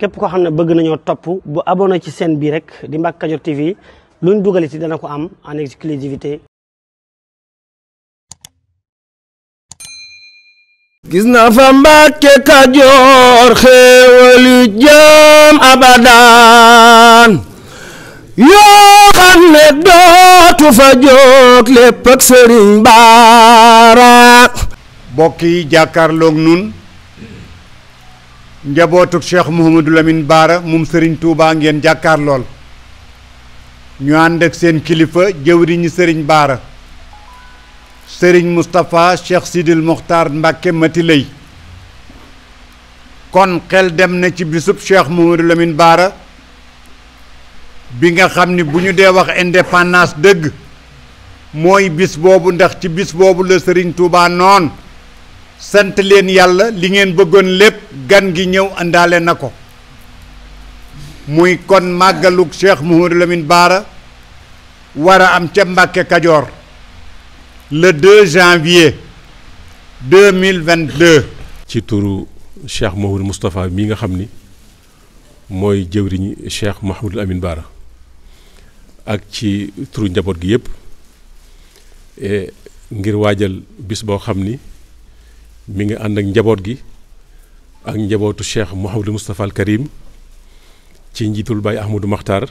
képp koo xam ne bëgg nañoo topp bu abonné ci chaîne bi rek di Mbacke Kadior TV luñ dugal ci dana ko am en exclusivité. gis na fa Mbacke Kadior xéewalu jëm abadan yoo xam ne dootu fa jóg lépp ak Sëriñ Baara. mbokk yi jàkkaarloog nun njabootuk Cheikh Mouhamadou Lamine Baara moom Serigne Touba ngeen jàkkaarlool ñu ànd ak seen kilifa jëwriñu Serigne Baara Serigne Moustapha Cheikh Sidil Mokhtar Mbacke Mati Lay kon xel dem na ci bisub Cheikh Mouhamadou Lamine Baara bi nga xam ni bu ñu dee wax indépendance dëgg mooy bis boobu, ndax ci bis boobu la Serigne Touba noon sant leen yàlla li ngeen bëggoon lépp gan gi ñëw àndaale na ko muy kon màggalug Cheikh Mouhamadou Lamine Baara war a am ca Mbacke Kadior le 2 janvier 2022. ci turu Cheikh Mouhamadou Moustapha mi nga xam ni mooy jëwriñu Cheikh Mouhamadou Lamine Baara ak ci turu njaboot gi yëpp ngir waajal bis boo xam ni mi ngi ànd ak njaboot gi ak njabootu Cheikh Mouhamadou Moustapha al Karim ci njiitul Baye Ahmadou Makhtar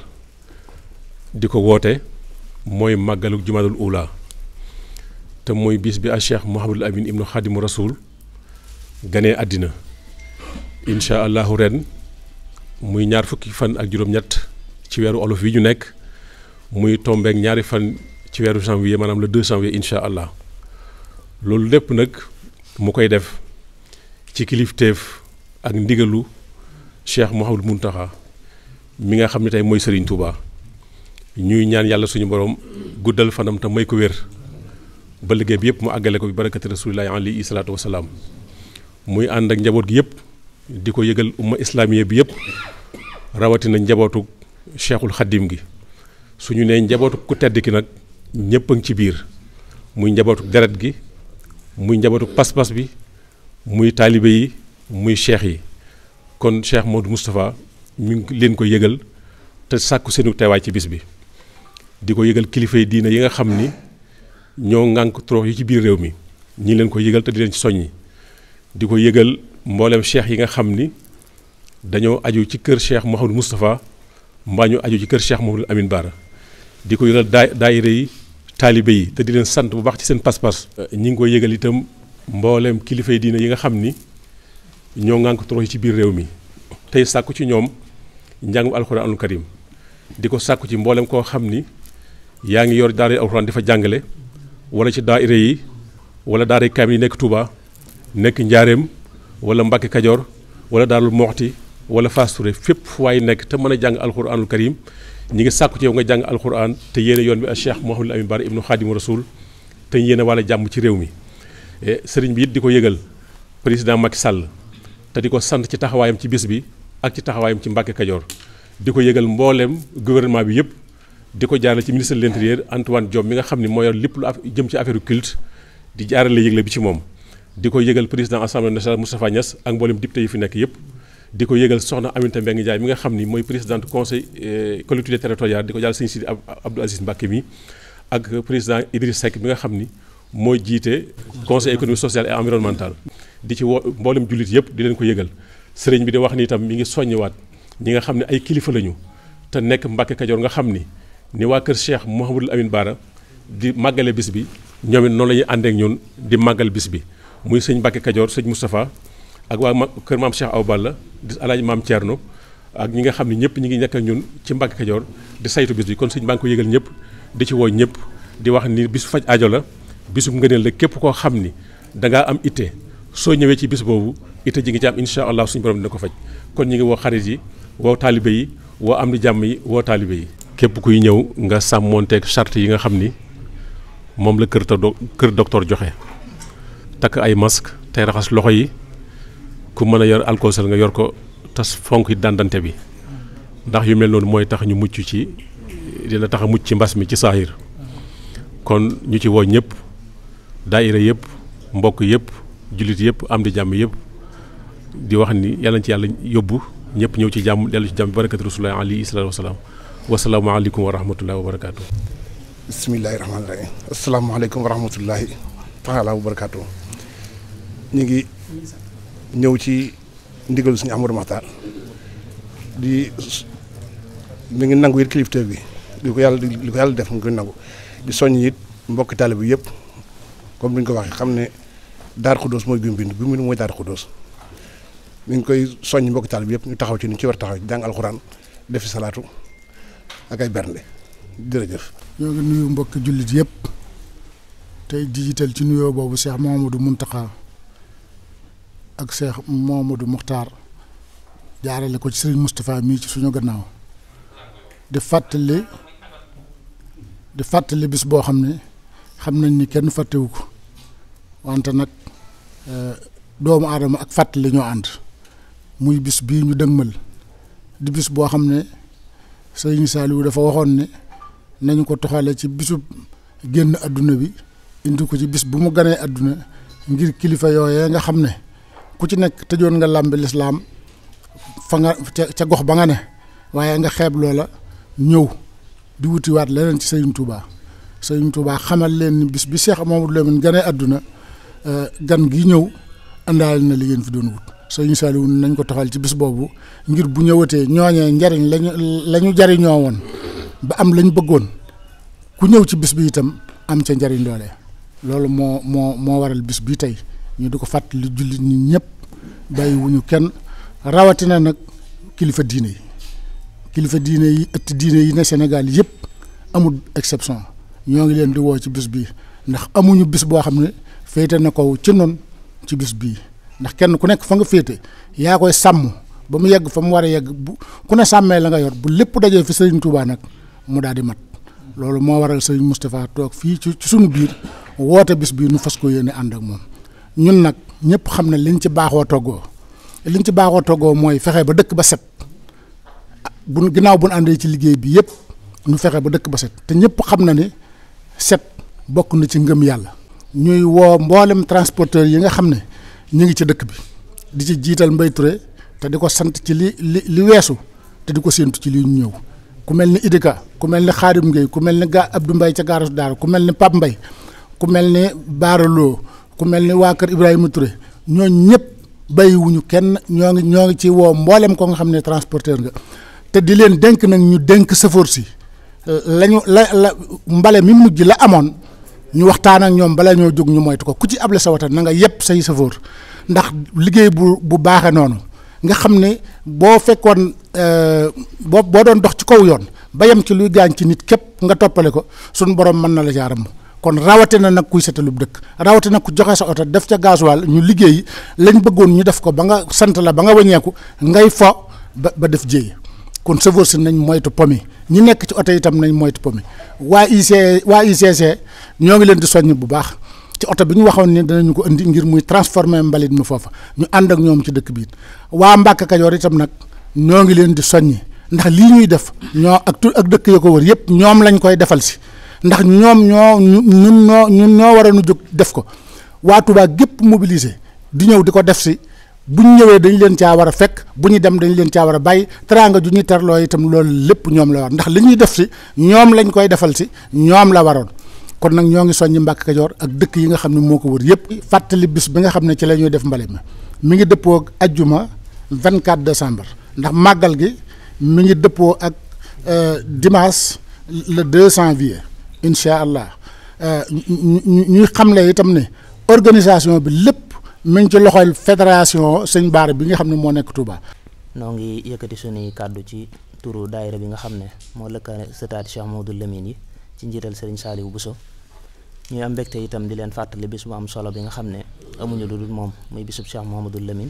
di ko woote mooy màggalu jumaadul ula te mooy bis bi a Cheikh Mouhamadou Amine ibnu Khadimu Rasoul ganee àddina incha allahu ren muy ñaar fukki fan ak juróom-ñett ci weeru olof yi ñu nekk muy tombeek ñaari fan ci weeru janvier maanaam le 2 janvier incha allah loolu lépp nag mu koy def ci kilifteef ak ndigalu Cheikh Mouhamadou Mountakha mi nga xam ne tey mooy Serigne Touba ñuy ñaan yàlla suñu borom guddal fanam te may ko wér ba liggéey bi yëpp mu àggale ko bi barakati rasulillahi alayhi salaatu wasalaam muy ànd ak njaboot gi yëpp di ko yëgal umma islamiye bi yëpp rawatina njabootu Cheikhul Khadim gi suñu nee njabootu ku tedd ki nag ñëpp a ngi ci biir muy njabootu deret gi muy njabootu pas-pas bi muy taalibe yi muy cheikh yi kon Cheikh Modou Moustapha mi ngi leen ko yëgal te sàkku seenu teewaay ci bis bi di ko yëgal kilifa yi diina yi nga xam ni ñoo ŋànk trop yi ci biir réew mi ñi leen ko yëgal te di leen ci soññi di ko yëgal mboolem cheikh yi nga xam ni dañoo aju ci kër Cheikh Mouhamadou Moustapha mbaa ñu aju ci kër Cheikh Mouhamadou Amine Baara di ko yëgal daayira yi taalibe yi te di leen sant bu baax ci seen pas-pas. ñi ngi koy yëgal itam mboolem kilifa yi diina yi nga xam ni ñoo ŋànk trop yi ci biir réew mi tey sàkku ci ñoom njàngum alxuraanul karim di ko sàkku ci mboolem koo xam ni yaa ngi yor daara alxuraan di fa jàngale wala ci daayira yi wala daara kaamil yi nekk Touba nekk Njaareem wala Mbacke Kadior wala Daarul Moxti wala Fass Touré fépp fu waay nekk te mën a jàng alxuraanul karim ñi ngi sàkku ci yow nga jàng alxuraan te yéene yoon bi ak Cheikh Mouhamadou Lamine Baara ibnu Khadimu Rasoul te yéene wala jàmm ci réew mi sëriñ bi it di ko yëgal président Macky Sall te di ko sant ci taxawaayam ci bis bi ak ci taxawaayam ci Mbacke Kadior di ko yëgal mbooleem gouvernement bi yëpp di ko jaarale ci ministre de l'intérieur Antoine Diome mi nga xam ne moo yor lépp lu jëm ci affaire culte di jaarale yëgle bi ci moom di ko yëgal président assemblée nationale Moustapha Niass ak mboolem député yi fi nekk yëpp di ko yëgal soxna Aminata Mbengue Ndiaye mi nga xam ni mooy présidente conseil collectivité territoriale di ko jàll sëñ Sidi Abdou Aziz Mbacke mi ak président Idriss Seck mi nga xam ni mooy jiite conseil économique social et environnemental di ci woo mboolem jullit yëpp di leen ko yëgal sëriñ bi di wax ni itam mi ngi soññiwaat ñi nga xam ne ay kilifa lañu te nekk Mbacke Kadior nga xam ni waa kër Cheikh Mouhamadou Amine Baara di màggale bis bi ñoom it noonu la ñuy àndee ak ñun di màggal bis bi muy sëñ Mbacke Kadior sëñ Moustapha ak waa kër maam Cheikh Awa Balla di alaaji maam Thierno ak ñi nga xam ne ñëpp ñi ngi nekk ak ñun ci Mbacke Kadior di saytu bis bi kon sëñ baa ngi ko yëgal ñëpp di ci woo ñëpp di wax ni bisu faj aajo la bisu ngëneel la képp koo xam ni dangaa am itte soo ñëwee ci bis boobu itte ji ngi ci am incha allah suñu borom dina ko faj kon ñu ngi woo xarit yi woo taalibe yi woo am di jàmm yi woo taalibe yi képp kuy ñëw nga sàmmoonteeg charte yi nga xam ni moom la kër docteur joxe takk ay masque tey raxas loxo yi ku mën a yor alcool sel nga yor ko tas fonk yi dandante bi ndax yu mel noonu mooy tax ñu mucc ci dina tax a mucc ci mbas mi ci saahir kon ñu ci woo ñëpp daayira yëpp mbokk yëpp jullit yëpp am di jàmm yëpp di wax ni yàlla na ci yàlla yóbbu ñëpp ñëw ci jàmm dellu ci jàmm barakatu rasulullah alayhi salaatu wasalaam wasalaamaaleykum wa rahmatullahi wa barakaatu. bismillahi rahmaani rahim asalaamaaleykum wa rahmatullahi taala wa barakaatu. ñu ngi ñëw ci ndigalu suñu Ahmadou Makhtar mi ngi nangu it kilifteef bi li ko yàlla def mu ngi koy nangu di soññ it mbokki taalibe bi yëpp comme ni ñu ko waxee xam ne Daaru Xudoos mooy bi mu mooy Daaru Xudoos mi ngi koy soññ mbokki taalibe bi yëpp ñu taxaw ci ni ci war taxaw jàng alxuraan defi salaatu ak ay bernde jërëjëf. ñoo ngi nuyu mbokki jullit yëpp tey digital ci nuyoo boobu Cheikh Mouhamadou Mountakha ak Cheikh Mouhamadou Mokhtar jaarale ko ci Serigne Moustapha mii ci suñu gannaaw di fàttali bis boo xam ne xam nañ ni kenn fàttewu ko wante nag doomu aadama ak fàttali ñoo ànd muy bis bii ñu dëgmal di bis boo xam ne Serigne Saliou dafa waxoon ne nañu ko toxale ci bisub génn adduna bi indi ko ci bis bu mu ganee adduna ngir kilifa yooyee nga xam ne ku ci nekk tëjoon nga làmbi lislaam fa nga ca gox ba nga ne waaye nga xeeb loola ñëw di wutiwaat leneen ci Serigne Touba xamal leen ni bis bi Cheikh Mamadou Lamine ganee adduna gan gi ñëw àndaale na li ngeen fi doon wut Serigne Saliou nañ ko toxal ci bis boobu ngir bu ñëwatee ñooñee njariñ lañu jariñoo woon ba am lañ bëggoon ku ñëw ci bis bi itam am ca njariñ loolee loolu moo waral bis bi tey ñu di ko fàttali jullit ñi ñëpp bàyyiwuñu kenn rawatina nag kilifa diine yi ëtt diine yi ne Sénégal yëpp amul exception ñoo ngi leen di woo ci bis bii ndax amuñu bis boo xam ne féete na ko ci noonu ci bis bii ndax kenn ku nekk fa nga féete yaa koy sàmm ba mu yegg fa mu war a yegg bu ku ne sàmmee la nga yor bu lépp dajee fi Serigne Touba nag mu daal di mat loolu moo waral Serigne Moustapha toog fii ci suñu biir woote bis bii nu fas ko yéene ànd ak moom ñun nag ñëpp xam ne liñ ci baaxoo toggoo mooy fexe ba dëkk ba set ginnaaw bu ñu àndee ci liggéey bi yëpp ñu fexe ba dëkk ba set te ñëpp xam na ne set bokk na ci ngëm yàlla ñuy woo mboolem transporteur yi nga xam ne ñu ngi ci dëkk bi di ci jiital Mbaye Touré te di ko sant ci li weesu te di ko séentu ci li ñu ñëw ku mel ni Idika ku mel ni Khadim Gueye ku mel ni Abdou Mbaye ca Gaaras Daara ku mel ni Pape Mbaye ku mel ni Baara Lo ku mel ni waa kër Ibrahima Touré ñooñu ñëpp bàyyiwuñu kenn ñoo ngi ci woo mboolem ko nga xam ne transporteur nga te di leen dénk nag ñu dénk safoor si la mbale mi mujj la amoon ñu waxtaan ak ñoom bala ñoo jóg ñu moytu ko ku ci able sa wata na nga yëpp say safoor ndax liggéey bu baaxee noonu nga xam ne boo fekkoon boo doon dox ci kaw yoon ba yem ci luy gaañ ci nit képp nga toppale ko suñ borom mën na la jaaram kon rawatina nag kuy setalub dëkk rawatina ku joxe sa oto def ca gasoil ñu liggéey lañ bëggoon ñu def ko ba nga sant la ba nga wàññeeku ngay fo ba def jéey kon chauffeur si nañ moytu pomi ñi nekk ci oto itam nañ moytu pomi waa ICC ñoo ngi leen di soññ bu baax ci oto bi ñu waxoon ni danañu ko indi ngir muy transformer mbalit mi foofa ñu ànd ak ñoom ci dëkk bi waa Mbàkke Kajoor itam nag ñoo ngi leen di soññi ndax lii ñuy def ñoo ak dëkk ya ko wër yëpp ñoom lañ koy defal si ndax ñoom ñun ñoo waroon a jóg def ko waa Touba gépp mobilisé di ñëw di ko def si bu ñu ñëwee dañ leen caa war a fekk bu ñu dem dañ leen caa war a bàyyi teraanga ju ñuy terloo itam loolu lépp ñoom la war ndax li ñuy def si ñoom lañ koy defal si ñoom la waroon kon nag ñoo ngi soññi Mbàkke Kajoor ak dëkk yi nga xam ne moo ko wër yëpp fàttali bis bi nga xam ne ci la ñuy def mbale mi ngi dëppoo ak ajjuma 24 décembre ndax màggal gi mi ngi dëppoo ak dimanche le 2 janvier incha allah ñuy xamle itam ne organisation bi lépp mi ngi ci loxol fédération sëñ Baara bi nga xam ne moo nekk Touba. noo ngi yëkkati suñuy kàddu ci turu daayira bi nga xam ne moo lëkkaale sëtaati Cheikh Mamadou Lamine yi ci njiital Serigne Saliou Bousso ñuy am mbégte itam di leen fàttali bis bu am solo bi nga xam ne amuñu lu dul moom muy bisub Cheikh Mamadou Lamine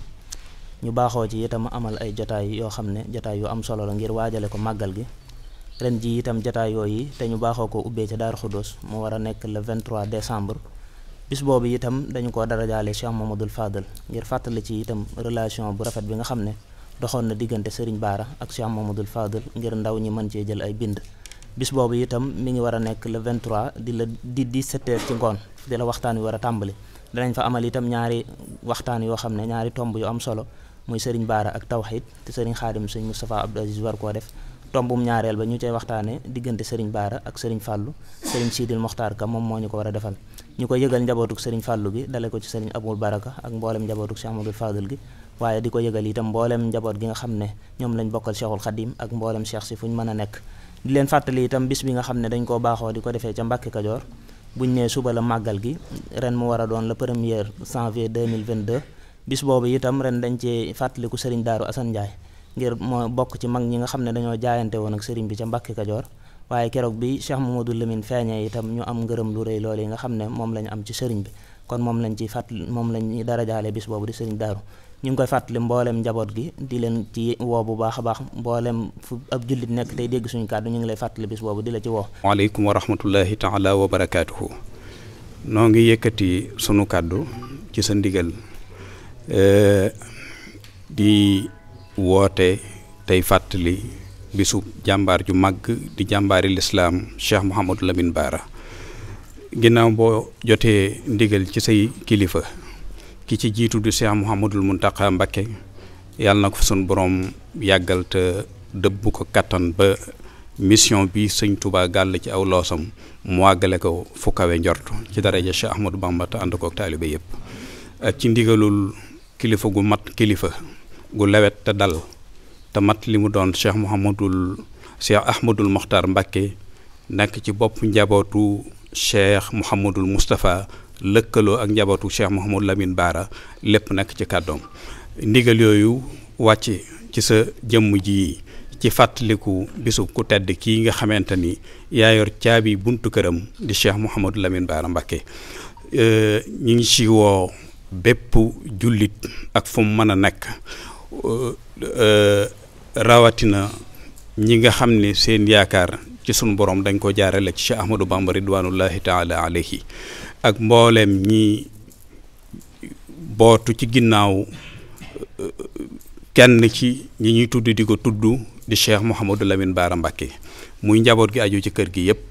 ñu baaxoo ci itam amal ay jotaay yoo xam ne jotaay yu am solo la ngir waajale ko màggal gi ren ji itam jotaay yooyu te ñu baaxoo ko ubbee ca Daaru Xudoos mu war a nekk le 23 décembre bis boobu itam dañu ko darajaale Cheikh Mamadou Fadal ngir fàttali ci itam relation bu rafet bi nga xam ne doxoon na diggante Serigne Bara ak Cheikh Mamadou Fadal ngir ndaw ñi mën cee jël ay bind bis boobu itam mi ngi war a nekk le 23 di 17h ci ngoon di la waxtaan wi war a tàmbali danañ fa amal itam ñaari waxtaan yoo xam ne ñaari tomb yu am solo muy sëriñ Baara ak tawxiid te sëriñ Xaadim sëriñ Moustapha Abdou Aziz war koo def. tombum ñaareel ba ñu cay waxtaane diggante sëriñ Baara ak sëriñ Fàllu sëriñ Sidil Moxtaar Ka moom moo ñu ko war a defal. ñu ko yëgal njabootuk sëriñ Fàllu gi dale ko ci sëriñ Abul Baraka ak mboolem njabootuk Cheikh Amadou Fadil gi waaye di ko yëgal itam mboolem njaboot gi nga xam ne ñoom lañ bokkal Cheikhul Khadim ak mboolem cheikh si fu ñu mën a nekk. di leen fàttali itam bis bi nga xam ne dañ koo baaxoo di ko defee ca Mbàkke Kajoor buñ nee suba la màggal gi ren mu war a doon le 1er janvier 2022 bis boobu itam ren dañ cee fàttaliku sëriñ Daaru Asan Njaay ngir moo bokk ci mag ñi nga xam ne dañoo jaayante woon ak sëriñ bi ca Mbàkke Kajoor waaye keroog bi Cheikh Mamadou Lamine feeñee itam ñu am ngërëm lu rëy loolu yi nga xam ne moom lañu am ci sëriñ bi kon moom lañ ci fàttali moom lañ darajaale bis boobu di sëriñ Daaru ñu ngi koy fàttali mboolem njaboot gi di leen ci woo bu baax a baax mboolem fu ab jullit nekk tey dégg suñu kàddu ñu ngi lay fàttali bis boobu di la ci woo. waaleykum wa rahmatullahi taala wa barakaatuhu. noo ngi yëkkati sunu kàddu ci sa ndigal di woote tey fàttali bisu jàmbaar ju màgg di jàmbaari lislaam Cheikh Mouhamadou Lamine Bara ginnaaw boo jotee ndigal ci say kilifa ki ci jiitu di Cheikh Mouhamadul Muntaqa Mbakke yàlla na ko fa sunu borom yàggal te dëbb ko kattan ba mission bi sëñ Touba gàll ci aw loosam mu àggale ko fu kawe njort ci daraja Cheikh Ahmadou Bamba te ànd kook taalibe yëpp ak ci ndigalul kilifa gu mat kilifa gu lewet te dal te mat li mu doon Cheikh Ahmadul Mokhtar Mbakke nekk ci bopp njabootu Cheikh Mouhamadul Moustapha lëkkaloo ak njabootu Cheikh Mouhamadou Lamine Bara lépp nekk ci kàddoom ndigal yooyu wàcc ci sa jëmm ji ci fàttaliku bisu ku tedd kii nga xamante ni yaa yor caabi buntu këram di Cheikh Mouhamadou Lamine Bara Mbacké ñi ngi ci woo bépp jullit ak fu mu mën a nekk rawatina ñi nga xam ne seen yaakaar ci sunu borom dañ ko jaarale ci Cheikh Ahmadou Bamba ridwanullahi taala alayhi ak mbooleem ñi bootu ci ginnaaw kenn ci ñi ñuy tudd di ko tudd di Cheikh Mouhamadou Lamine Bara Mbacké muy njaboot gi aju ci kër gi yépp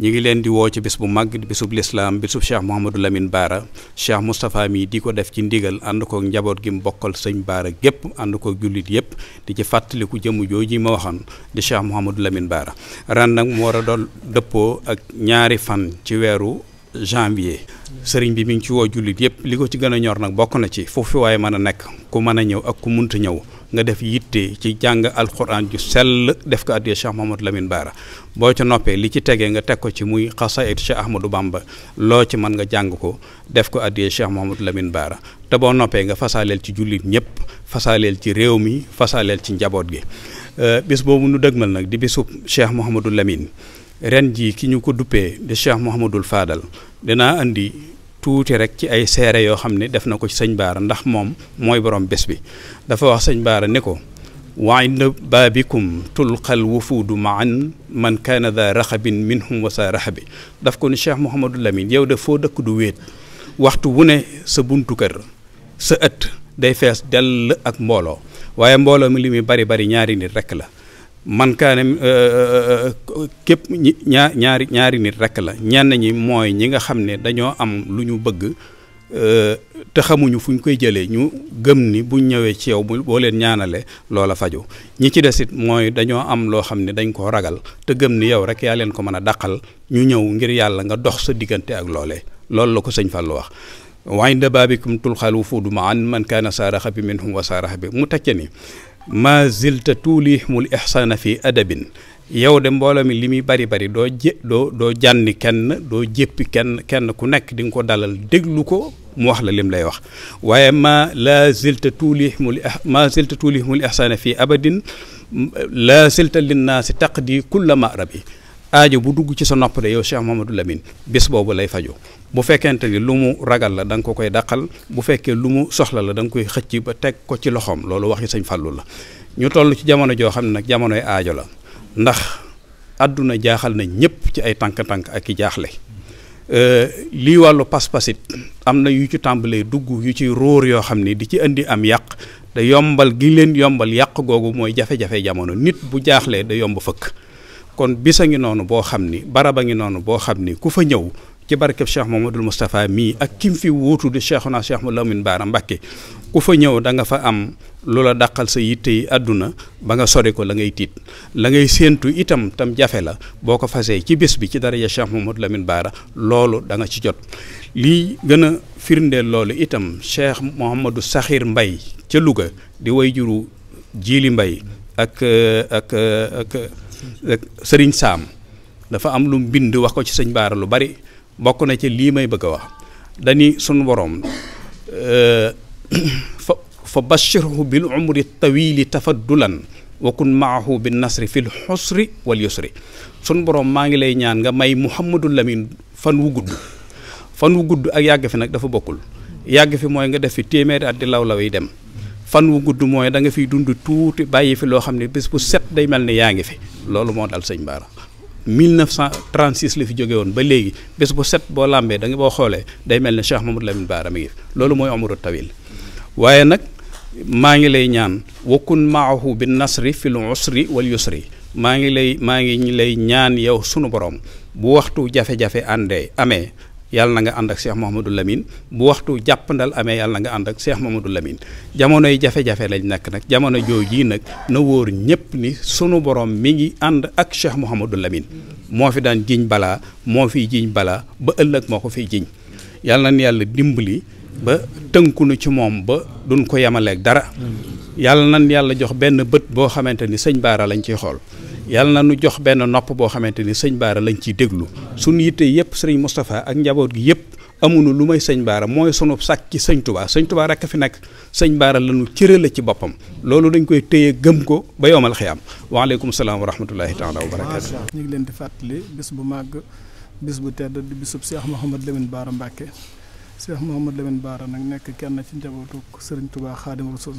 ñi ngi leen di woo ci bis bu màgg di bisub lislaam bisub Cheikh Mouhamadou Lamine Bara Cheikh Moustapha mi di ko def ci ndigal ànd kook njaboot gi mu bokkal sëñ Bara gépp ànd kook jullit yépp di ci fàttaliku jëmm jooji ma waxoon di Cheikh Mouhamadou Lamine Bara ren nag mu war a doon dëppoo ak ñaari fan ci weeru janvier sëriñ bi mi ngi ci woo jullit yëpp li ko ci gën a ñor nag bokk na ci foofu waaye mën a nekk ku mën a ñëw ak ku munta ñëw nga def yitte ci jàng alxuraan ju sell def ko addiyee Cheikh Mouhamadou Lamine Bara boo ca noppee li ci tegee nga teg ko ci muy xasaayid Cheikh Ahmadou Bamba loo ci mën nga jàng ko def ko addiyee Cheikh Mouhamadou Lamine Bara te boo noppee nga fasaaleel ci jullit ñëpp fasaaleel ci réew mi fasaaleel ci njaboot gi bis boobu nu dëgmal nag di bisub Cheikh Mouhamadou Lamine ren jii ki ñu ko duppee di Cheikh Mouhamadul Fadal dinaa andi tuuti rek ci ay seere yoo xam ne def na ko ci sëñ Bara ndax moom mooy borom bés bi dafa wax sëñ Bara ne ko wa inda baabikum tulqal wufuudu maan man kaana da raxabin minhum wa sa raxabi daf ko ni Cheikh Mouhamadou Lamine yow de foo dëkk du wéet waxtu wu ne sa buntu kër sa ëtt day fees dell ak mbooloo waaye mbooloo mi li muy bari bari ñaari nit rek la man kaane képp ñaari nit rek la ñenn ñi mooy ñi nga xam ne dañoo am lu ñu bëgg te xamuñu fu ñu koy jëlee ñu gëm ni buñ ñëwee ci yow boo leen ñaanale loola faju ñi ci desit mooy dañoo am loo xam ne dañ koo ragal te gëm ni yow rek yaa leen ko mën a dàqal ñu ñëw ngir yàlla nga dox sa diggante ak loolee loolu la ko sëñ Fallu wax wa inda baabikum tulqal wufuudu maan man kaana saaraxa bi minhum wa saaraxa bi mu tecce ni ma zilta tuulihimul ihsaana fi adabin yow de mbooloo mi li muy bari bari doo jànni kenn doo jéppi kenn ku nekk di nga ko dalal déglu ko mu wax la lim lay wax waaye ma zilta tuulihimul ihsaana fi abadin la zilta linnaasi taqdi kulla marabi aajo bu dugg ci sa nopp de yow Cheikh Mouhamadou Lamine bés boobu lay faju bu fekkente ni lu mu ragal la da nga ko koy dàqal bu fekkee lu mu soxla la da nga koy xëcc ba teg ko ci loxoom loolu waxi sëñ Fallu la ñu toll ci jamono joo xam ne nag jamonoy aajo la ndax àdduna jaaxal na ñëpp ci ay tànk-tànk ak i jaaxle lii wàllu pas-pasit am na yu ci tàmbalee dugg yu ci róor yoo xam ne di ci indi am yàq da yombal gi leen yombal yàq googu mooy jafe-jafe jamono nit bu jaaxlee da yomb fëkk kon bisa ngi noonu boo xam ni baraba ngi noonu boo xam ni ku fa ñëw ci barkeb Cheikh Mouhamadoul Moustapha mii ak kim fi wuutu di Cheikhuna Cheikh Mouhamadoul Lamine Bara Mbacké ku fa ñëw da nga fa am loola dàqal sa yitte yi àdduna ba nga sori ko la ngay tiit la ngay séentu itam tam jafe la boo ko fasee ci bés bi ci daraja Cheikh Mouhamadoul Lamine Bara loolu da nga ci jot. lii gën a firndeel loolu itam Cheikh Mouhamadou Sakhir Mbaye ca Louga di way juru Jili Mbaye ak Serigne Sam dafa am lu mbind wax ko ci sëñ Bara lu bari bokk na ci lii may bëgg a wax dani sunu borom fa bashirhu bil umri tawili tafaddulan wa kun maahu bin nasri fil xusri wal yusri sunu borom maa ngi lay ñaan nga may Mouhamadou Lamine fan wu gudd ak yàgg fi nag dafa bokkul yàgg fi mooy nga def fi téeméeri at di law yi dem fan wu gudd mooy da nga fiy dund tuuti bàyyi fi loo xam ne bés bu set day mel ni yaa ngi fi loolu moo dal sëñ Bara 1936 la fi jóge woon ba léegi bés bu set boo làmbee da nga boo xoolee day mel ne Cheikh Mouhamadoul Lamine Bara mi ngi fi loolu mooy umru tawil waaye nag maa ngi lay ñaan wakun maahu bin nasri fil usri wal yusri maa ngi lay ñaan yow sunu borom bu waxtu jafe-jafe amee yàlla na nga ànd ak Cheikh Mouhamadoul Lamine bu waxtu jàppandal amee yàlla na nga ànd ak Cheikh Mouhamadoul Lamine jamonoy jafe-jafe lañ nekk nag jamono jooju nag na wóor ñëpp ni sunu borom mi ngi ànd ak Cheikh Mouhamadoul Lamine moo fi daan jiñ balaa moo fiy jiñ balaa ba ëllëg moo ko fiy jiñ yàlla na yàlla dimbali ba tënkunu ci moom ba duñ ko yemaleeg dara yàlla nan yàlla jox benn bët boo xamante ni sëñ Bara lañ ciy xool yàlla na nu jox benn nopp boo xamante ni sëñ Bara lañ ciy déglu suñu yitte yëpp sëriñ Moustapha ak njaboot gi yëpp amuñu lu may sëñ Bara mooy sunu sàkk ci sëñ Touba rekk fi nekk sëñ Bara lañu cërale ci boppam loolu dañ koy téye gëm ko ba yowmal xiyaam waaleykum salaam wa rahmatullahi taala wa barakaatu. ñu ngi leen di fàttali bis bu màgg bis bu tedd di bisub Cheikh Mouhamadoul Lamine Bara Mbacké Cheikh Mouhamadoul Lamine Bara nag nekk kenn ci njabootu sëriñ Touba Xaadimu Rasuul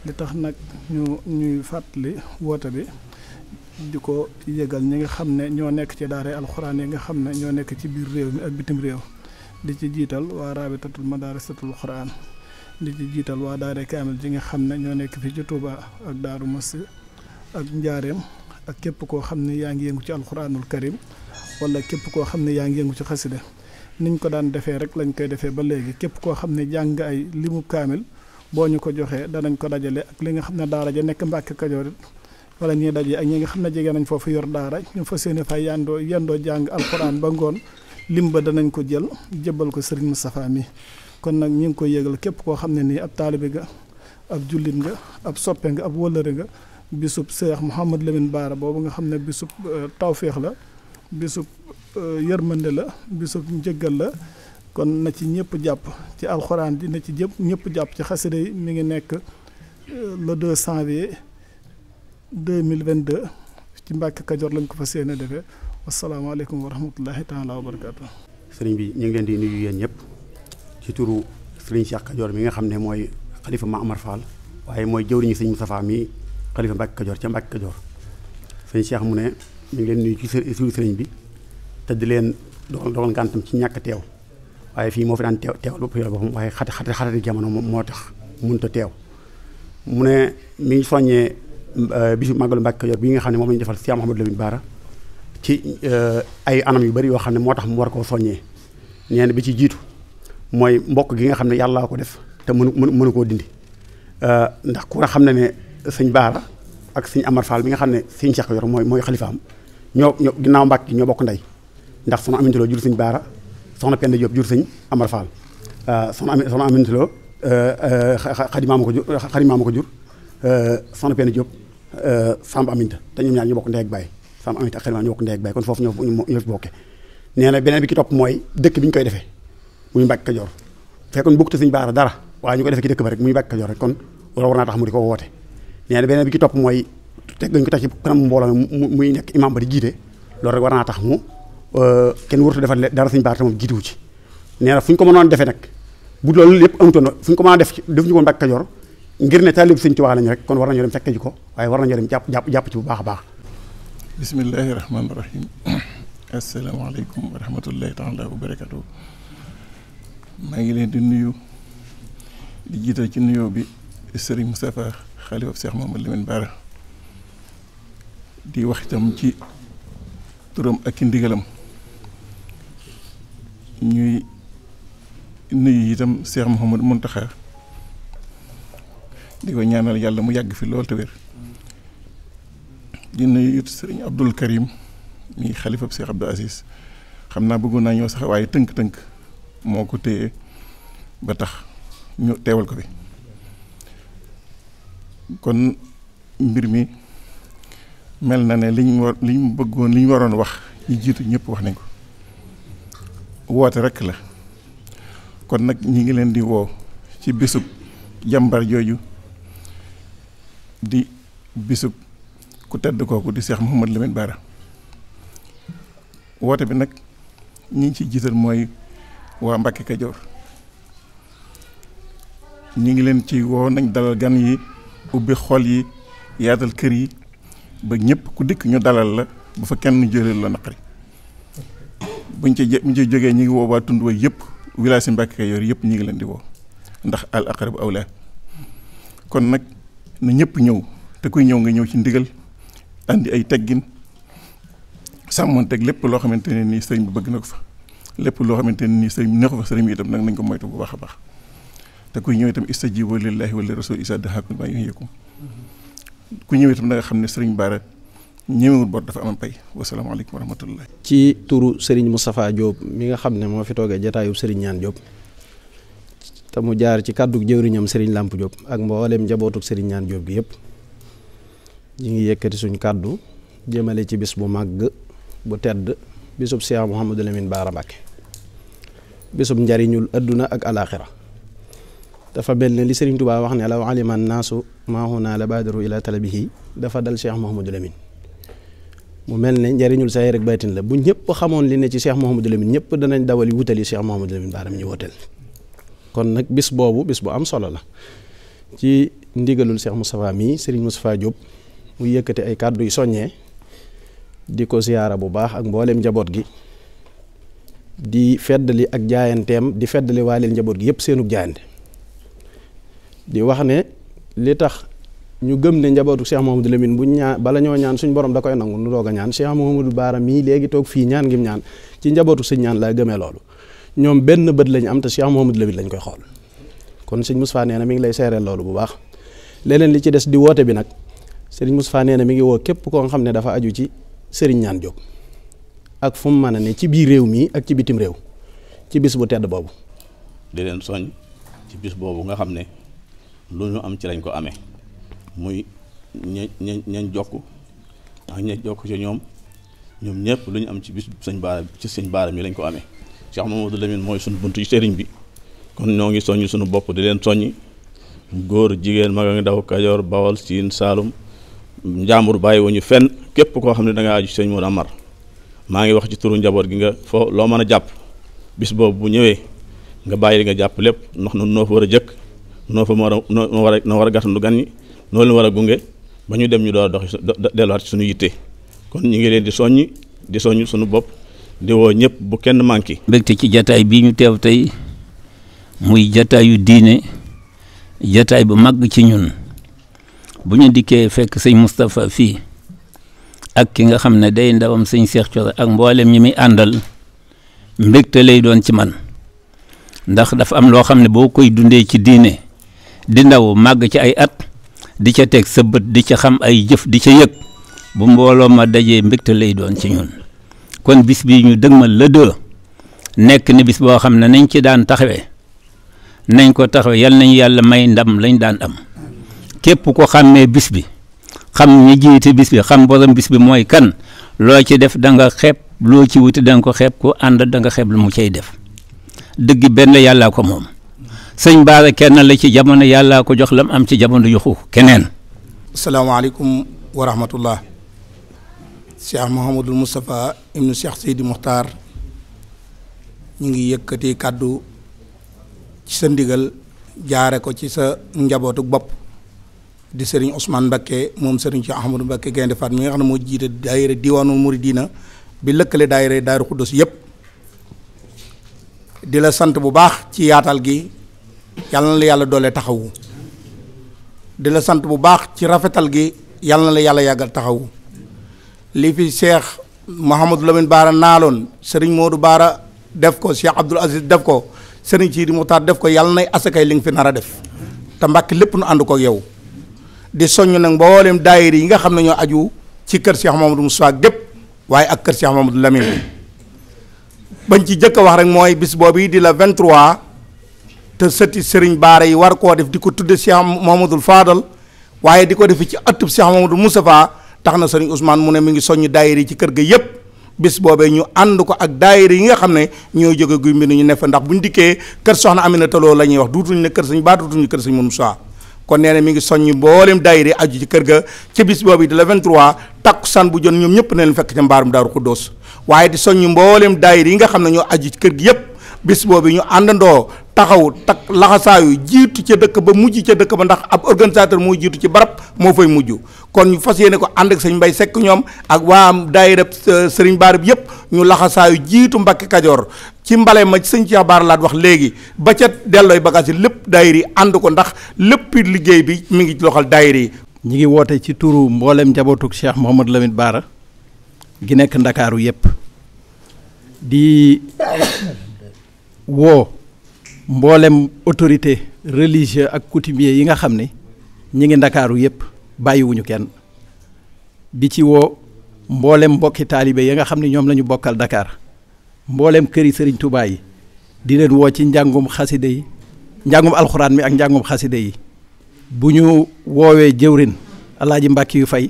li tax nag ñuy fàttali woote bi di ko yëgal ñi nga xam ne ñoo nekk ci daara alxuraan yi nga xam ne ñoo nekk ci biir réew mi ak bitim réew di ci jiital waa raabitatul madaarisatul xuraan di ci jiital waa daara kaamil ji nga xam ne ñoo nekk fii ci Touba ak Daaru Musti ak Njaareem ak képp koo xam ne yaa ngi yëngu ci alxuraanul karim wala képp koo xam ne yaa ngi yëngu ci xasida niñ ko daan defee rek lañ koy defee ba léegi képp koo xam ne jàng ay limu kaamil boo ñu ko joxee danañ ko dajale ak li nga xam ne daara ja nekk Mbàkke Kajoor wala ñuy daje ak ñi nga xam ne jege nañ foofu yor daara ñu fa seeni fay yendoo jàng alxuraan ba ngoon lim ba danañ ko jël jébbal ko Serigne Moustapha mi kon nag ñi ngi koy yëgal képp koo xam ne nii ab taalibe nga ab jullit nga ab soppe nga ab wëllëre nga bisub Cheikh Mouhamadoul Lamine Bara boobu nga xam ne bisub tawféex la bisub yërmande la bisub njëggal la kon na ci ñëpp jàpp ci alxuraan di na ci ñëpp jàpp ci xasida yi mi ngi nekk le 2 janvier 2022 ci Mbàkke Kajoor lañ ko fa séene defee wasalaamaaleykum wa rahmatullahi taala wa barakaatu. sëriñ bi ñu ngi leen di nuyu yéen ñëpp ci turu sëriñ Cheikh Kajoor mi nga xam ne mooy xalifa Ma Amar Fall waaye mooy jëwriñu sëriñ Moustapha mi xalifa Mbàkke Kajoor ca Mbàkke Kajoor sëriñ Cheikh mu ne ñu ngi leen nuyu ci turu sëriñ bi te di leen dogal ngàntam ci ñàkk teew waaye fii moo fi daan teewal boppam waaye xati jamono moo tax mënut a teew mu ne mi ngi soññee bisu màggalu Mbàkke Kajoor bi nga xam ne moom la ñu defal Cheikh Mouhamadoul Lamine Bara ci ay anam yu bari yoo xam ne moo tax mu war koo soññee ñeen bi ci jiitu mooy mbokk gi nga xam ne yàllaa ko def te mënu koo dindi ndax ku nga xam ne sëñ Bara ak sëñ Amar Fall bi nga xam ne sëñ Cheikh Kajoor mooy xalifaam ñoo ginnaaw Mbàkke ñoo bokk ndey ndax soxna Aminta Lo jur sëñ Bara soxna Penda Diop jur sëñ Amar Fall soxna Aminta Lo xadimaa ma ko jur soxna Penda Diop Samba Aminta te ñoom ñaar ñu bokk ndey ak baay Samba Aminta ak xadimaa ñu bokk ndey ak baay kon foofu ñoo fi bokke nee na beneen bi ki topp mooy dëkk bi ñu koy defee muy Mbàkke Kajoor fekkoon bokkut sëñ Bara dara waaye ñu ko defee ci dëkk ba rek muy Mbàkke Kajoor rek kon loolu war naa tax mu di ko woote nee na beneen bi ki topp mooy teg gañ ko teg ci kanam mbooloo muy nekk imam ba di jiite loolu rek war naa tax mu kenn warut a defal dara sëñ Bara te moom jiituwu ci nee na fu ñu ko mënoon defee nag bu loolu lépp amutoon fu ñu ko mën a def ñu ko Mbàkke Kajoor ngir ne taalib sëñ Tuubaa lañ rek kon war nañoo dem fekke ji ko waaye war nañoo dem jàpp ci bu baax a baax. bismillahi rahmaani rahim asalaamaaleykum wa rahmatullahi taala wa barakatuh maa ngi leen di nuyu di jiital ci nuyoo bi Serigne Moustapha xalifa Cheikh Mouhamadoul Lamine Bara di wax itam ci turam ak i ndigalam ñuy nuyu itam Cheikh Mouhamadou Mountakha di ko ñaanal yàlla mu yàgg fi lool te wér. di nuyu it sëriñ Abdul Karim mi xalifab Cheikh Abdou Aziz xam naa bëggoon naa ñëw sax waaye tënk-tënk moo ko téye ba tax ñu teewal ko fi kon mbir mi mel na ne liñ bëggoon liñ waroon wax ñi jiitu ñëpp wax nañ ko woote rekk la kon nag ñi ngi leen di woo ci bisub jàmbar jooju di bisub ku tedd kooku di Cheikh Mouhamadou Lamine Bara woote bi nag ñi ci jiital mooy waa Mbàkke Kajoor ñi ngi leen ci woo nañ dalal gan yi ubbi xol yi yaatal kër yi ba ñëpp ku dikk ñu dalal la bu fa kenn jëleel la naqari buñ ci jógee ñi ngi woo waa tund wa yëpp village si Mbàkke Kajoor yëpp ñi ngi leen di woo ndax al aqrabu awla kon nag na ñëpp ñëw te kuy ñëw nga ñëw ci ndigal andi ay teggin sàmmoonteeg lépp loo xamante ne nii sëriñ bi bëgg na ko fa lépp loo xamante ne nii sëriñ bi neexu fa sëriñ bi itam nag nañ ko moytu bu baax a baax te kuy ñëw itam istajibu lillahi wa li rasul isa dahakum maa yuhyikum ku ñëw itam da nga xam ne sëriñ Bara ñëwewul bor dafa am pay wasalaamaaleykum wa rahmatullah. ci turu sëriñ Moustapha Diop mi nga xam ne moo fi toogee jataayub sëriñ Ñaan Diop te mu jaar ci kàddu jëwriñam sëriñ Lamp Diop ak mboolem njabootuk sëriñ Ñaan Diop gi yëpp ñi ngi yëkkati suñ kàddu jëmale ci bis bu màgg bu tedd bisub Cheikh Mouhamadou Lamine Bara Mbacké bisub njariñul adduna ak alaxira dafa mel ne li Sëriñ Tuubaa wax ne law alima naasu maa huna la baadaru ila talabihi dafa dal Cheikh Mouhamadou Lamine mu mel ne njariñul saa rek baytin la bu ñëpp xamoon li ne ci Cheikh Mouhamadou Lamine ñëpp danañ dawali wutali Cheikh Mouhamadou Lamine Bara mi ñu woteel kon nag bis boobu bis bu am solo la ci ndigalul Cheikh Moustapha mii Serigne Moustapha Diop mu yëkkati ay kàddu yu soññee di ko siyaara bu baax ak mboolem njaboot gi di feddali ak jaayanteem di feddali waaleel njaboot gi yëpp seenug jaayante di wax ne li tax ñu gëm ne njabootu Cheikh Mouhamadou Lamine bu ñaan bala ñoo ñaan suñ borom da koy nangu nu doog a ñaan Cheikh Mouhamadou Bara mii léegi toog fii ñaan ngim ñaan ci njabootu sëñ ñaan laa gëmee loolu ñoom benn bët lañ am te Cheikh Mouhamadou Lamine lañ koy xool kon sëñ Moustapha nee na mi ngi lay seereel loolu bu baax leneen li ci des di woote bi nag sëriñ Moustapha nee na mi ngi woo képp koo xam ne dafa aju ci sëriñ Ñaan Diop ak fu mu mën a ne ci biir réew mi ak ci bitim réew ci bis bu tedd boobu di leen soñ ci bis boobu nga xam ne lu ñu am ci lañ ko amee muy ñañ jokk ak ña jokk ci ñoom ñëpp lu ñu am ci bis sëñ Bara ci sëñ Bara mi lañ ko amee Cheikh Mouhamadou Lamine mooy suñu buntu ci sëriñ bi kon ñoo ngi soññ suñu bopp di leen soññi góor jigéen mag a ngi daw Kajoor Bawol Siin Saalum njàmbur bàyyi wuñu fenn képp koo xam ne da nga aju sëñ Modou Amar maa ngi wax ci turu njaboot gi nga foo loo mën a jàpp bis boobu bu ñëwee nga bàyyi nga jàpp lépp ndax noonu noo fa war a jëkk noo fa noo war a gàttandu gan ñi noo leen war a gunge ba ñu dem ñu door a dox delluwaat ci suñu yitte kon ñu ngi leen di soññ suñu bopp di woo ñëpp bu kenn manqué. mbégte ci jataay bii ñu teew tey muy jataayu diine jataay bu mag ci ñun bu ñu dikkee fekk sëñ Moustapha fii ak ki nga xam ne day ndawam sëñ Cheikh Thioro ak mboolem ñi muy àndal mbégte lay doon ci man ndax dafa am loo xam ne boo koy dundee ci diine di ndaw màgg ci ay at di ca teg sa bët di ca xam ay jëf di ca yëg bu mbooloo ma dajee mbégte lay doon ci ñun kon bis bi ñu dëgmal la deux nekk ni bis boo xam ne nañ ci daan taxawee nañ ko taxawee yal nañu yàlla may ndam lañ daan am képp ko xàmmee bis bi xam ñi jiite bis bi xam borom bis bi mooy kan loo ci def da nga xeeb loo ci wuti da nga ko xeeb ko ànd da nga xeeb lu mu cay def dëgg benn yàllaa ko moom sëñ Bara kenn la ci jamono yàllaa ko jox lam am ci jamono yuxu keneen. asalaamaaleykum wa rahmatullah. Cheikh Mouhamadul Moustapha ibnu Cheikh Seydi Muxtaar ñu ngi yëkkati kàddu ci sa ndigal jaare ko ci sa njabootu bopp di Serigne Ousmane Mbakke moom Serigne Cheikh Ahmadou Mbakke Gaynde Fatma mi nga xam ne moo jiite daayira diwaanul muridina bi lëkkale daayira Daaru Xuddus yëpp di la sant bu baax ci yaatal gi yàlla na la yàlla doole taxawu di la sant bu baax ci rafetal gi yàlla na la yàlla yàggal taxawu li fi Cheikh Mouhamadou Lamine Bara naaloon Serigne Modou Bara def ko Cheikh Abdoul Aziz def ko Serigne Sidi Muxtaar def ko yàlla nay asakay li nga fi nar a def te Mbàkke lépp nu ànd ko ak yow di soññ nag mboolem daayira yi nga xam ne ñoo aju ci kër Cheikh Mamadou Moussa gépp waaye ak kër Cheikh Mamadou Lamine bañ ci jëkk a wax rek mooy bis boobu di la 23 te sëti Serigne Baara yi war koo def di ko tudde Cheikh Mamadou Fadal waaye di ko def ci ëttub Cheikh Mamadou Moustapha tax na Serigne Ousmane mu ne mi ngi soññ daayira yi ci kër ga yépp bis boobee ñu ànd ko ak daayira yi nga xam ne ñoo jóge guy mbind ñu ne fa ndax buñ dikkee kër soxna Aminata Lo la ñuy wax duutuñu ne kër Serigne Baara duutuñu kër Serigne Moussa kon nee na mi ngi soññ mboolem daayira aju ci kër ga ci bis boobu di la 23 takkusaan bu jon ñoom ñëpp ne leen fekk ca mbaarum Daaru Xuddoos waaye di soññ mboolem daayira yi nga xam ne ñoo aju ci kër gi yépp bis boobu ñu àndandoo taxaw tak laxasaayu jiitu ca dëkk ba mujj ca dëkk ba ndax ab organisateur moo jiitu ci barab moo fay mujj kon ñu fas yéene ko ànd ak sëñ Mbay Sekk ñoom ak waa daayira sëriñ Baara bi yépp ñu laxasaayu jiitu Mbàkke Kajoor ci mbale ma sëñ Cheikh Baara laat wax léegi ba ca dellooy bagage yi lépp daayira yi ànd ko ndax lépp liggéey bi mi ngi loxal daayira yi. ñi ngi woote ci turu mboolem njabootug Cheikh Mouhamadou Lamine Baara gi nekk Ndakaaru yépp di woo mboolem autorité religieux ak coutumier yi nga xam ne ñi ngi Ndakaaru yépp bàyyiwuñu kenn di ci woo mboolem mbokki taalibe yi nga xam ne ñoom la ñu bokkal Dakar mboolem këri Serigne Touba yi di leen woo ci njàngum xaside yi njàngum alxuraan mi ak njàngum xaside yi bu ñu woowee jëwrin Alaaji Mbàkki yu fay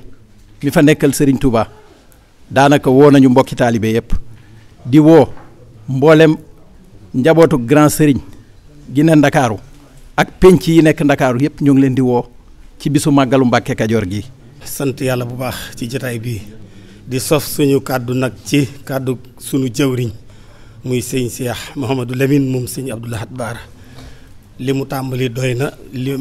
mi fa nekkal Serigne Touba daanaka woo nañu mbokki taalibe yépp di woo mboolem njabootu grand Serigne gi ne Ndakaaru ak penc yi nekk Ndakaaru yépp ñu ngi leen di woo ci bisu màggalu Mbàkke Kajoor gi. sant yàlla bu baax ci jotaay bi di sof suñu kàddu nag ci kàddu suñu jëwriñ muy sëñ Cheikh Mouhamadou Lamine moom sëñ Abdou Lahad Baara li mu tàmbali doy na li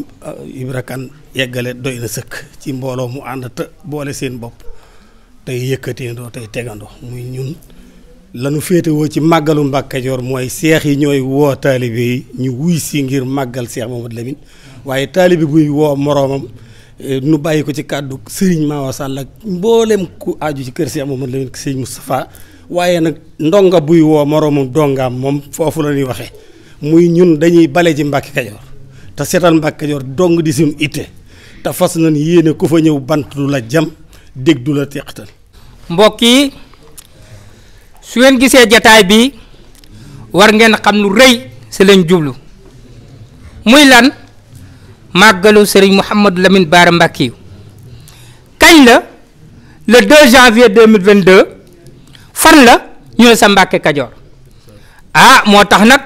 Ibra Kane yeggale doy na sëkk ci mbooloo mu ànd te boole seen bopp tey yëkkateendoo tey tegandoo muy ñun lanu féetewoo ci màggalu Mbàkke Kajoor mooy seex yi ñooy woo taalibe yi ñu wuy si ngir màggal Cheikh Mouhamadou Lamine waaye taalibe buy woo moroomam nu bàyyi ko ci kàddu Serigne Mawa Sall ak mboolem ku aju ci kër Cheikh Mouhamadou Lamine Serigne Moustapha waaye nag ndonga buy woo moroomam dongaam moom foofu la ñuy waxee muy ñun dañuy bale ci Mbàkke Kajoor te seetal Mbàkke Kajoor dong di suñu itte te fas nañ yéene ku fa ñëw bant du la jam dégg du la teqatal. mbokk yi su ngeen gisee jataay bi war ngeen xam lu rëy si lañ jublu muy lan màggalu Serigne Mouhamadou Lamine Baara Mbàkke kañ la le 2 janvier 2022 fan la ñu ne sa Mbàkke Kajoor moo tax nag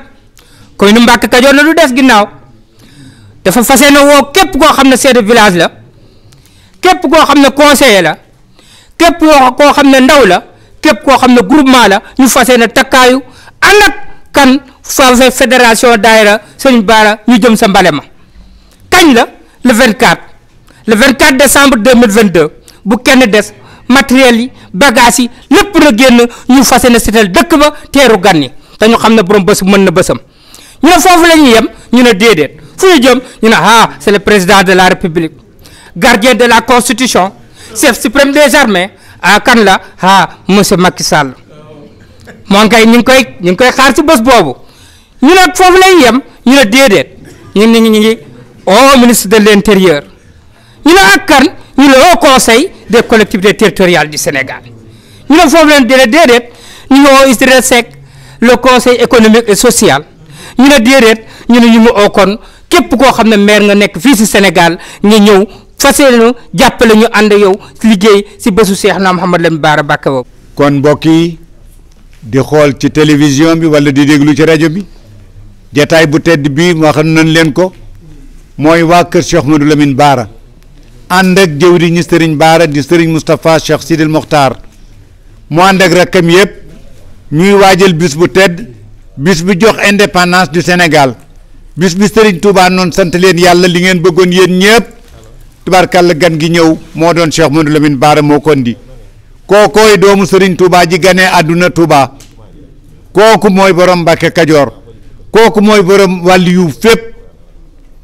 koy nu Mbàkke Kajoor na du des ginnaaw dafa fas yéene woo képp koo xam ne chef de village la képp koo xam ne conseiller la képp koo xam ne ndaw la képp koo xam ne groupement la ñu fas yéene takkaayu ànd ak kan fa fédération daayira Serigne Baara ñu jëm sa mbale ma kañ la le 24 décembre 2022 bu kenn des matériel yi bagages yi lépp na génn ñu fas yéene seetal dëkk ba teeru gan yi te ñu xam ne borom bés mën na bésam ñu ne foofu la ñuy yem ñu ne déedéet fu ñu jëm ñu ne c'est le président de la république gardien de la constitution chef suprême des armées kan la monsieur Macky Sall moom kay ñu ngi koy xaar ci bés boobu ñu ne foofu la ñuy yem ñu ne déedéet ñu ngi au ministre de l'intérieur ñu ne ak kan ñu ne au conseil des collectivités territoriales du Sénégal ñu ne foofu leen déedéet ñu ngi au Idrissa Seck le conseil économique et social ñu ne déedéet ñu ngi au kon képp koo xam ne maire nga nekk fii si Sénégal nga ñëw fas yéene jàppale ñu ànd yow liggéey si bésu Cheikh na Mouhamadou Lamine Baara Mbàkke boobu. kon mbokk yi di xool ci télévision bi wala di déglu ci rajo bi jataay bu tedd bii wax nañ leen ko mooy waa kër Cheikh Mouhamadou Lamine Baara ànd ak jëwriñu Serigne Baara di Serigne Moustapha Cheikh Sidil Mokhtar mu ànd ak rakkam yëpp ñuy waajal bis bu tedd bis bi jox indépendance du Sénégal bis bi Serigne Touba noonu sant leen yàlla li ngeen bëggoon yéen ñëpp tubaarkàlla gan gi ñëw moo doon Cheikh Mouhamadou Lamine Baara moo ko indi kookooy doomu Serigne Touba ji ganee àdduna Touba kooku mooy borom Mbàkke Kajoor kooku mooy borom wàllu yu fépp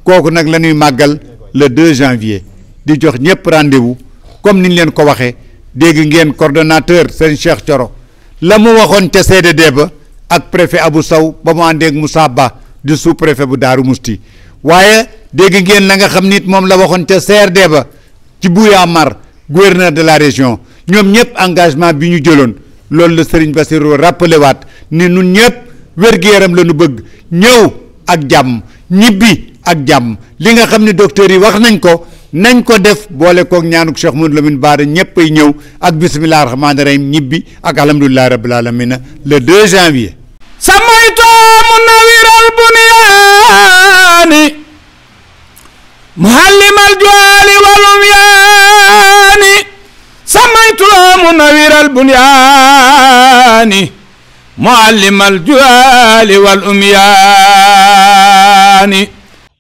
kooku nag la ñuy màggal le 2 janvier di jox ñëpp rendez-vous comme niñ leen ko waxee dégg ngeen coordonnateur sëñ Cheikh Thioro la mu waxoon ca CDD ba ak préfet Abou Sow ba mu àndeeg Moussa Ba di sous préfet bu Daaru Musti waaye dégg ngeen la nga xam nit moom la waxoon ca CRD ba ci Bouya Mar gouverneur de la région ñoom ñëpp engagement bi ñu jëloon loolu la Serigne Bassirou rappelé waat ni nun ñëpp wér-gu-yaram la ñu bëgg ñëw ak jàmm ñibbi ak jàmm li nga xam ne docteur yi wax nañ ko def boole koog ñaanuk Cheikh Mouhamadou Lamine Bara ñëpp ay ñëw ak bisimilah rahmaani rahim ñibbi ak alhamdulilah rabbil alamina le 2 janvier. samaytu munawiral bunyaani muhallimal juwaali wal umyaani samaytu munawiral bunyaani muallimal juwaali wal umyaani.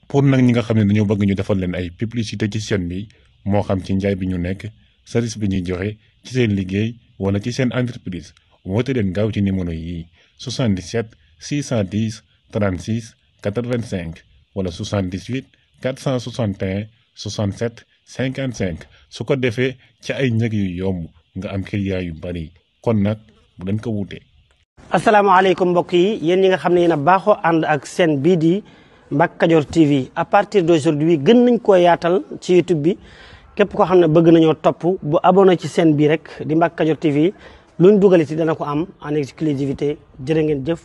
pour nag ñi nga xam ne dañoo bëgg ñu defal leen ay publicité ci chaîne bi moo xam ci njaay bi ñu nekk service bi ñuy joxe ci seen liggéey wala ci seen entreprise woote leen gaaw ci numéro yi 77 610 36 85 wala 78 461 67 55 su ko defee ci ay njëg yu yomb nga am client yu bari kon nag bu leen ko wuute. asalaamaaleykum mbokk yi yéen ñi nga xam ne yéen a baaxoo ànd ak seen bii di Mbacke Kadior TV à partir d'aujourd'hui gën nañ koo yaatal ci YouTube bi képp koo xam ne bëgg nañoo topp bu abonné ci seen bii rek di Mbacke Kadior TV luñ dugal ci dana ko am en exclusivité jërë ngeen jëf.